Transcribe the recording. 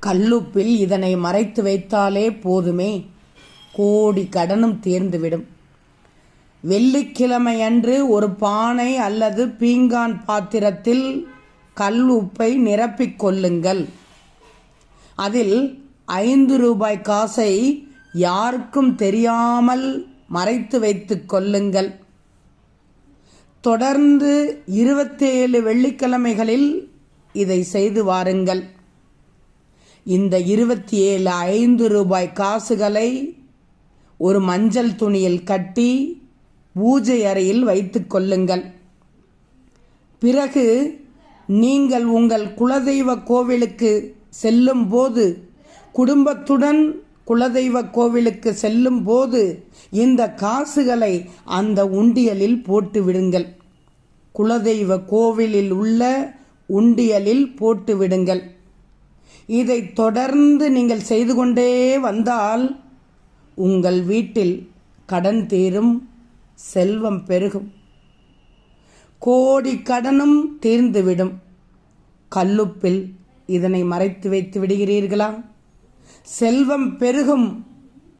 கல்லுப்பில் இதனை மறைத்து வைத்தாலே போதுமே, கோடி கடனும் தீர்ந்துவிடும். வெள்ளிக்கிழமையன்று ஒரு பானை அல்லது பீங்கான் பாத்திரத்தில் கல் உப்பை நிரப்பிக் கொள்ளுங்கள். அதில் 5 ரூபாய் காசை யாருக்கும் தெரியாமல் மறைத்து வைத்துக் கொள்ளுங்கள். தொடர்ந்து 27 வெள்ளிக்கிழமைகளில் இதை செய்து வாருங்கள். இந்த 27 5 ரூபாய் காசுகளை ஒரு மஞ்சள் துணியில் கட்டி பூஜை அறையில் வைத்துக் கொள்ளுங்கள். பிறகு நீங்கள் உங்கள் குலதெய்வ கோவிலுக்கு செல்லும் போது, குடும்பத்துடன் குலதெய்வ கோவிலுக்கு செல்லும் போது இந்த காசுகளை அந்த உண்டியலில் போட்டு விடுங்கள். குலதெய்வ கோவிலில் உள்ள உண்டியலில் போட்டு விடுங்கள். இதை தொடர்ந்து நீங்கள் செய்து கொண்டே வந்தால் உங்கள் வீட்டில் கடன் தீரும், செல்வம் பெருகும், கோடி கடனும் தீர்ந்துவிடும். கல்லுப்பில் இதனை மறைத்து வைத்து விடுகிறீர்களா? செல்வம் பெருகும்.